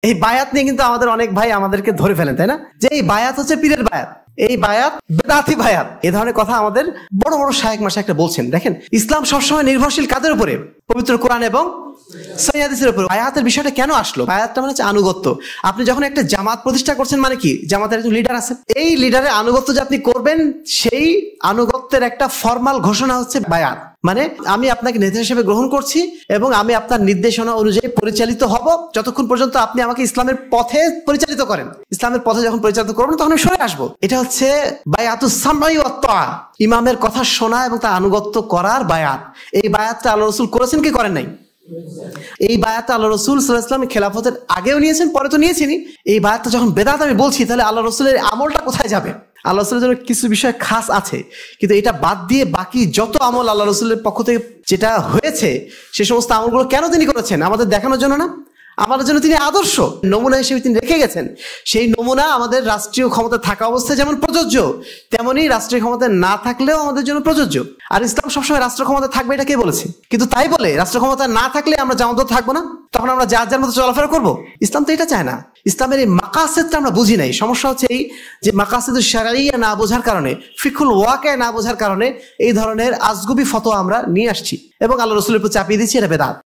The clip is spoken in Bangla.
এই বায়াত নিয়ে কিন্তু আমাদের অনেক ভাই আমাদেরকে ধরে ফেলেন, তাই না? যে এই বায়াত হচ্ছে পীরের বায়াত, এই বায়াত বেদাতি বায়াত, এই ধরনের কথা আমাদের বড় বড় শায়েখ মাশায়েখরা বলছেন। দেখেন, ইসলাম সবসময় নির্ভরশীল কাদের উপরে? পবিত্র কোরআন এবং সহিহ হাদিসের উপর। বায়াতের বিষয়টা কেন আসলো? বায়াতটা মানে হচ্ছে আনুগত্য। আপনি যখন একটা জামাত প্রতিষ্ঠা করছেন মানে কি? জামাতের একজন লিডার আছে, এই লিডারের আনুগত্য যে আপনি করবেন, সেই আনুগত্যের একটা ফরমাল ঘোষণা হচ্ছে বায়াত। মানে আমি আপনাকে নেতা হিসেবে গ্রহণ করছি এবং আমি আপনার নির্দেশনা অনুযায়ী পরিচালিত হব যতক্ষণ পর্যন্ত আপনি আমাকে ইসলামের পথে পরিচালিত করেন। ইসলামের পথে যখন পরিচালিত করবেন তখন আমি সরে আসবো। এটা হচ্ছে বায়াতুস সামঈ ওয়াত তাআ, ইমামের কথা শোনা এবং তার আনুগত্য করার বায়াত। এই বায়াতটা আল্লাহ রাসূল করেছেন কি করেন নাই? এই বায়াতটা আল্লাহ রাসূল সাল্লাল্লাহু আলাইহি ওয়াসাল্লাম খেলাফতের আগেও নিয়েছেন, পরে তো নিয়েছেনই। এই বায়াতটা যখন বেদাত আমি বলছি, তাহলে আল্লাহ রাসূলের আমলটা কোথায় যাবে? আল্লাহ রাসূলের জন্য কিছু বিষয় খাস আছে, কিন্তু এটা বাদ দিয়ে বাকি যত আমল আল্লাহ রাসূলের পক্ষ থেকে যেটা হয়েছে, সে সমস্ত আমলগুলো কেন তিনি করেছেন? আমাদের দেখানোর জন্য না, আমাদের জন্য তিনি আদর্শ নমুনা হিসেবে তিনি রেখে গেছেন। সেই নমুনা আমাদের রাষ্ট্রীয় ক্ষমতা থাকা অবস্থায় যেমন প্রযোজ্য, তেমনি রাষ্ট্রীয় ক্ষমতা না থাকলেও আমাদের জন্য প্রযোজ্য। আর ইসলাম সবসময় রাষ্ট্র ক্ষমতা থাকবে, এটা কে বলেছে? কিন্তু তাই বলে রাষ্ট্র ক্ষমতা না থাকলে আমরা জামাত থাকবো না, তখন আমরা যার যার মতো চলাফেরা করবো? ইসলাম তো এটা চায় না। ইসলামের এই মাকাসেদটা আমরা বুঝি নাই। সমস্যা হচ্ছে এই যে মাকাসেদুশ শারঈয়া না বোঝার কারণে, ফিকহুল ওয়াকিয়া না বোঝার কারণে এই ধরনের আজগুবি ফতোয়া আমরা নিয়ে আসছি এবং আল্লাহ রাসূলের উপর চাপিয়ে দিচ্ছি, এটা বেদাত।